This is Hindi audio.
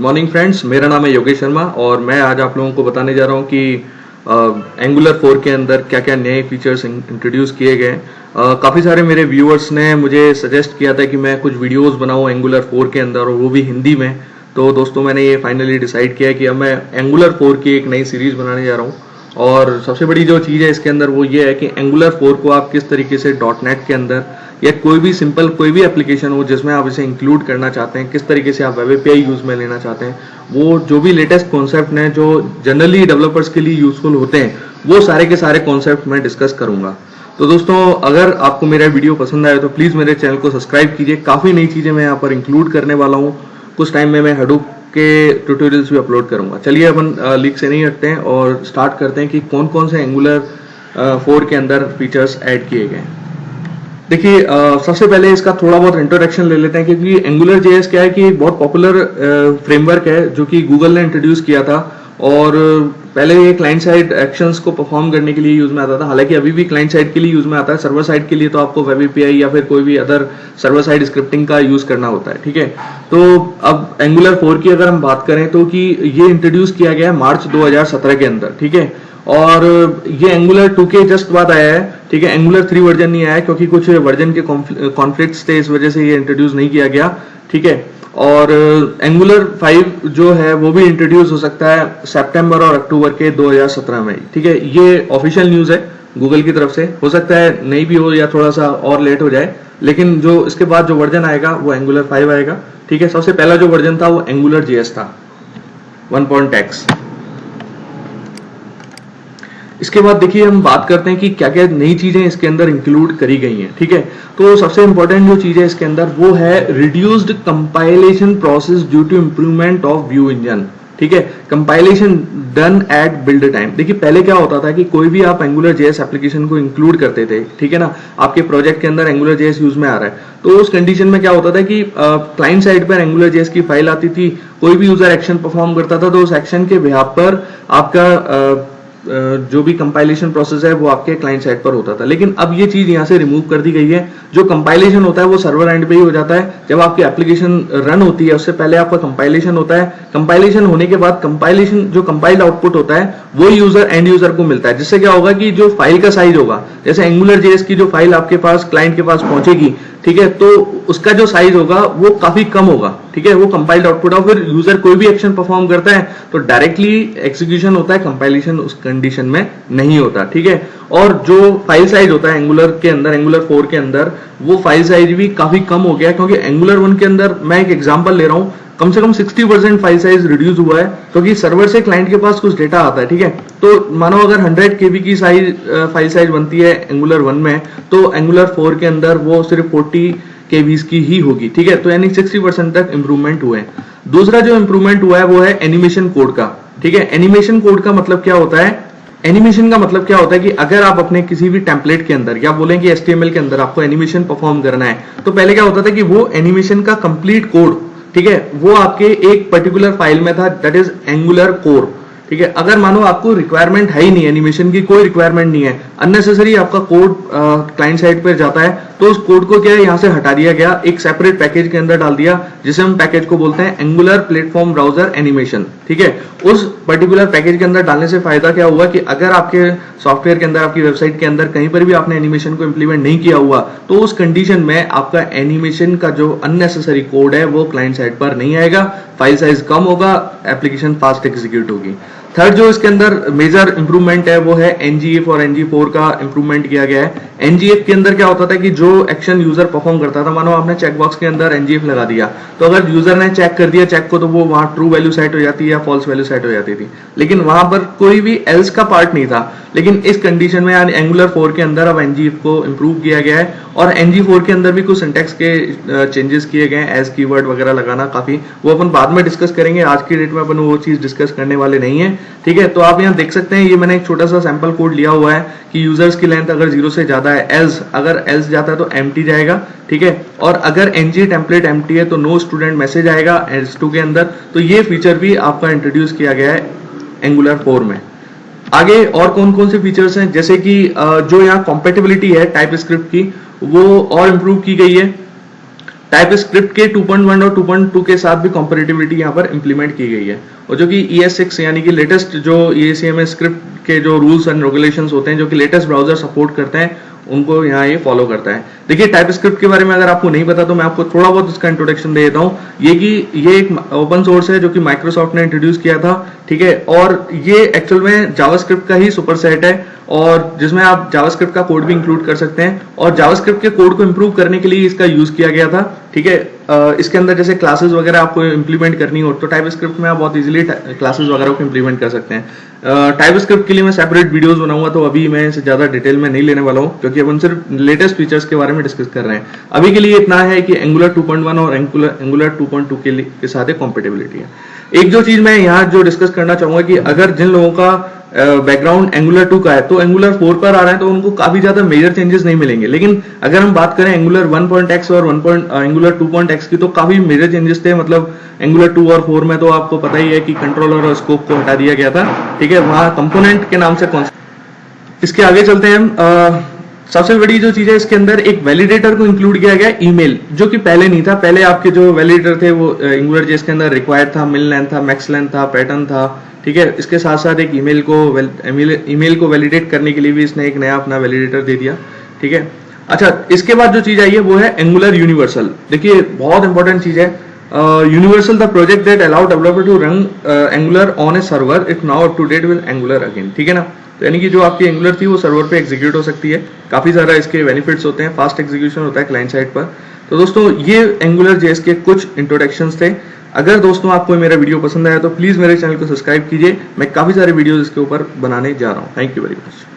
मॉर्निंग फ्रेंड्स, मेरा नाम है योगेश शर्मा और मैं आज आप लोगों को बताने जा रहा हूँ कि एंगुलर 4 के अंदर क्या क्या नए फीचर्स इंट्रोड्यूस किए गए। काफ़ी सारे मेरे व्यूअर्स ने मुझे सजेस्ट किया था कि मैं कुछ वीडियोस बनाऊँ एंगुलर 4 के अंदर और वो भी हिंदी में। तो दोस्तों, मैंने ये फाइनली डिसाइड किया कि अब मैं एंगुलर 4 की एक नई सीरीज़ बनाने जा रहा हूँ। और सबसे बड़ी जो चीज़ है इसके अंदर वो ये है कि एंगुलर 4 को आप किस तरीके से .NET के अंदर या कोई भी सिंपल कोई भी एप्लीकेशन हो जिसमें आप इसे इंक्लूड करना चाहते हैं, किस तरीके से आप वेब एपीआई यूज़ में लेना चाहते हैं, वो जो भी लेटेस्ट कॉन्सेप्ट हैं जो जनरली डेवलपर्स के लिए यूजफुल होते हैं, वो सारे के सारे कॉन्सेप्ट मैं डिस्कस करूंगा। तो दोस्तों, अगर आपको मेरा वीडियो पसंद आए तो प्लीज़ मेरे चैनल को सब्सक्राइब कीजिए। काफ़ी नई चीज़ें मैं यहाँ पर इंक्लूड करने वाला हूँ। कुछ टाइम में मैं हडूप के ट्यूटोरियल्स भी अपलोड करूंगा। चलिए अपन लीक से नहीं हटते हैं और स्टार्ट करते हैं कि कौन कौन से एंगुलर 4 के अंदर फीचर्स ऐड किए गए हैं। देखिए, सबसे पहले इसका थोड़ा बहुत इंट्रोडक्शन ले लेते हैं, क्योंकि एंगुलर जेएस क्या है कि एक बहुत पॉपुलर फ्रेमवर्क है जो कि गूगल ने इंट्रोड्यूस किया था। और पहले ये क्लाइंट साइड एक्शंस को परफॉर्म करने के लिए यूज में आता था। हालांकि अभी भी क्लाइंट साइड के लिए यूज में आता है। सर्वर साइड के लिए तो आपको वेब एपीआई या फिर कोई भी अदर सर्वर साइड स्क्रिप्टिंग का यूज करना होता है, ठीक है। तो अब एंगुलर 4 की अगर हम बात करें तो कि ये इंट्रोड्यूस किया गया है मार्च 2017 के अंदर, ठीक है। और ये एंगुलर 2 के जस्ट बाद आया है, ठीक है। एंगुलर 3 वर्जन नहीं आया है क्योंकि कुछ वर्जन के कॉन्फ्लिक्ट्स थे, इस वजह से ये इंट्रोड्यूस नहीं किया गया, ठीक है। और एंगुलर 5 जो है वो भी इंट्रोड्यूस हो सकता है सितंबर और अक्टूबर के 2017 में, ठीक है। ये ऑफिशियल न्यूज है गूगल की तरफ से। हो सकता है नहीं भी हो या थोड़ा सा और लेट हो जाए, लेकिन जो इसके बाद जो वर्जन आएगा वो एंगुलर 5 आएगा, ठीक है। सबसे पहला जो वर्जन था वो एंगुलर जेएस था 1.x। इसके बाद देखिए, हम बात करते हैं कि क्या क्या नई चीजें इसके अंदर इंक्लूड करी गई हैं, ठीक है। तो सबसे इंपॉर्टेंट जो चीज है इसके अंदर वो है reduced compilation process due to improvement of view engine, ठीक है। Compilation done at build time. देखिए, पहले क्या होता था कि कोई भी आप एंगुलर जेएस एप्लीकेशन को इंक्लूड करते थे, ठीक है ना। आपके प्रोजेक्ट के अंदर एंगुलर जेएस यूज में आ रहा है, तो उस कंडीशन में क्या होता था कि क्लाइंट साइड पर एंगुलर जेएस की फाइल आती थी, कोई भी यूजर एक्शन परफॉर्म करता था तो उस एक्शन के बिहाफ पर आपका जो भी कंपाइलेशन प्रोसेस है वो आपके क्लाइंट साइड पर होता था। लेकिन अब ये चीज यहाँ से रिमूव कर दी गई है। जो कंपाइलेशन होता है वो सर्वर एंड पे ही हो जाता है। जब आपकी एप्लीकेशन रन होती है उससे पहले आपका कंपाइलेशन होता है। कंपाइलेशन होने के बाद कंपाइलेशन जो कंपाइल्ड आउटपुट होता है वो यूजर एंड यूजर को मिलता है, जिससे क्या होगा कि जो फाइल का साइज होगा, जैसे एंगुलर जेएस की जो फाइल आपके पास क्लाइंट के पास पहुंचेगी, ठीक है, तो उसका जो साइज होगा वो काफी कम होगा, ठीक है। वो कंपाइल्ड आउटपुट है। फिर यूजर कोई भी एक्शन परफॉर्म करता है तो डायरेक्टली एग्जीक्यूशन होता है, कंपाइलेशन उस कंडीशन में नहीं होता, ठीक है। और जो फाइल साइज होता है एंगुलर के अंदर, एंगुलर 4 के अंदर, वो फाइल साइज भी काफी कम हो गया, क्योंकि एंगुलर 1 के अंदर मैं एक एग्जांपल ले रहा हूं, कम से कम 60% फाइल साइज रिड्यूस हुआ है, क्योंकि सर्वर से क्लाइंट के पास कुछ डेटा आता है, ठीक है। तो मानो अगर 100 केबी की फाइल साइज बनती है एंगुलर 1 में, तो एंगुलर 4 के अंदर वो सिर्फ 40 केबीज की ही होगी, ठीक है। तो यानी 60% तक इंप्रूवमेंट हुए हैं। दूसरा जो इंप्रूवमेंट हुआ है वो है एनिमेशन कोड का, ठीक है। एनिमेशन कोड का मतलब क्या होता है? एनिमेशन का मतलब क्या होता है कि अगर आप अपने किसी भी टेम्पलेट के अंदर या बोलें कि HTML के अंदर आपको एनिमेशन परफॉर्म करना है, तो पहले क्या होता था कि वो एनिमेशन का कंप्लीट कोड, ठीक है, वो आपके एक पर्टिकुलर फाइल में था, दैट इज एंगुलर कोर, ठीक है। अगर मानो आपको रिक्वायरमेंट है ही नहीं, एनिमेशन की कोई रिक्वायरमेंट नहीं है, अननेसेसरी आपका कोड क्लाइंट साइड पर जाता है, तो उस कोड को क्या है यहाँ से हटा दिया गया, एक सेपरेट पैकेज के अंदर डाल दिया, जिसे हम पैकेज को बोलते हैं एंगुलर प्लेटफॉर्म ब्राउजर एनिमेशन, ठीक है। उस पर्टिकुलर पैकेज के अंदर डालने से फायदा क्या हुआ कि अगर आपके सॉफ्टवेयर के अंदर, आपकी वेबसाइट के अंदर कहीं पर भी आपने एनिमेशन को इंप्लीमेंट नहीं किया हुआ, तो उस कंडीशन में आपका एनिमेशन का जो अननेसेसरी कोड है वो क्लाइंट साइड पर नहीं आएगा, फाइल साइज कम होगा, एप्लीकेशन फास्ट एग्जीक्यूट होगी। थर्ड जो इसके अंदर मेजर इंप्रूवमेंट है वो है NGF और NG4 का इंप्रूवमेंट किया गया है। NGF के अंदर क्या होता था कि जो एक्शन यूजर परफॉर्म करता था, मानो आपने चेकबॉक्स के अंदर NGF लगा दिया, तो अगर यूजर ने चेक कर दिया चेक को, तो वो वहां ट्रू वैल्यू सेट हो जाती है या फॉल्स वैल्यू सेट हो जाती थी, लेकिन वहां पर कोई भी एल्स का पार्ट नहीं था। लेकिन इस कंडीशन में यानी एंगुलर 4 के अंदर अब NGF को इंप्रूव किया गया है, और NG4 के अंदर भी कुछ सिंटैक्स के चेंजेस किए गए हैं, एज कीवर्ड वगैरह लगाना काफी, वो अपन बाद में डिस्कस करेंगे। आज की डेट में अपन वो चीज डिस्कस करने वाले नहीं है, ठीक है। तो आप यहाँ देख सकते हैं, ये मैंने एक छोटा सा सैंपल कोड लिया हुआ है कि यूजर्स की लेंथ अगर 0 से ज्यादा है, एल्स अगर एल्स जाता है तो एम्प्टी जाएगा, ठीक है। और अगर NG टेम्पलेट एम्प्टी है तो नो स्टूडेंट मैसेज आएगा S2 के अंदर। तो ये फीचर भी आपका इंट्रोड्यूस किया गया है एंगुलर 4 में। आगे और कौन कौन से फीचर्स हैं, जैसे कि जो यहाँ कॉम्पेटिबिलिटी है टाइप स्क्रिप्ट की, वो और इंप्रूव की गई है। टाइप स्क्रिप्ट के 2.1 और 2.2 के साथ भी कंपैटिबिलिटी यहाँ पर इंप्लीमेंट की गई है, और जो कि ES6 यानी कि लेटेस्ट जो EACMS स्क्रिप्ट के जो रूल्स एंड रेगुलेशंस होते हैं, जो कि लेटेस्ट ब्राउजर सपोर्ट करते हैं, उनको यहाँ ये फॉलो करता है। देखिए टाइप स्क्रिप्ट के बारे में अगर आपको नहीं पता तो मैं आपको थोड़ा बहुत इसका इंट्रोडक्शन दे देता हूँ। ये एक ओपन सोर्स है जो कि माइक्रोसॉफ्ट ने इंट्रोड्यूस किया था, ठीक है, और ये एक्चुअल में जावास्क्रिप्ट का ही सुपरसेट है, और जिसमें आप जावास्क्रिप्ट का कोड भी इंक्लूड कर सकते हैं, और जावास्क्रिप्ट के कोड को इंप्रूव करने के लिए इसका यूज किया गया था, ठीक है। इसके अंदर जैसे क्लासेस वगैरह आपको इंप्लीमेंट करनी हो तो टाइप स्क्रिप्ट में आप बहुत इजीली क्लासेस वगैरह को इंप्लीमेंट कर सकते हैं। टाइप स्क्रिप्ट के लिए मैं सेपरेट वीडियोस बनाऊंगा, तो अभी मैं इसे ज्यादा डिटेल में नहीं लेने वाला हूँ, क्योंकि अब हम सिर्फ लेटेस्ट फीचर्स के बारे में डिस्कस कर रहे हैं। अभी के लिए इतना है कि एंगुलर 2.1 और एंगुलर 2.2 के साथ कंपैटिबिलिटी है। एक जो चीज मैं यहाँ जो डिस्कस करना चाहूंगा कि अगर जिन लोगों का बैकग्राउंड एंगुलर 2 का है तो एंगुलर 4 पर आ रहा है तो उनको काफी ज्यादा मेजर चेंजेस नहीं मिलेंगे, लेकिन अगर हम बात करें एंगुलर 1.x और एंगुलर 2.x की तो काफी मेजर चेंजेस थे। मतलब एंगुलर 2 और 4 में तो आपको पता ही है कि कंट्रोलर और स्कोप को हटा दिया गया था, ठीक है, वहां कंपोनेंट के नाम से इसके आगे चलते हैं हम। सबसे बड़ी जो चीज है इसके अंदर एक वैलिडेटर को इंक्लूड किया गया ईमेल, जो कि पहले नहीं था। पहले आपके जो वैलिडेटर थे वो एंगुलर जेएस के अंदर रिक्वायर्ड था, मिल लेंथ था, मैक्स लेंथ था, पैटर्न था, ठीक है। इसके साथ साथ एक ईमेल को वैलिडेट करने के लिए भी इसने एक नया अपना वैलिडेटर दे दिया, ठीक है। अच्छा, इसके बाद जो चीज आई है वो है एंगुलर यूनिवर्सल। देखिए बहुत इंपॉर्टेंट चीज है universal, the project that allow developer to run Angular on a server if now up to date with Angular again, ठीक है ना। तो यानी कि जो आपकी एंगुलर थी वो सर्वर पे एग्जीक्यूट हो सकती है। काफी सारा इसके बेनिफिट्स होते हैं, फास्ट एग्जीक्यूशन होता है क्लाइंट साइड पर। तो दोस्तों ये एंगुलर जेएस के कुछ इंट्रोडक्शंस थे। अगर दोस्तों आपको मेरा वीडियो पसंद आया तो प्लीज मेरे चैनल को सब्सक्राइब कीजिए, मैं काफी सारे वीडियोस इसके ऊपर बनाने जा रहा हूँ। Thank you very much.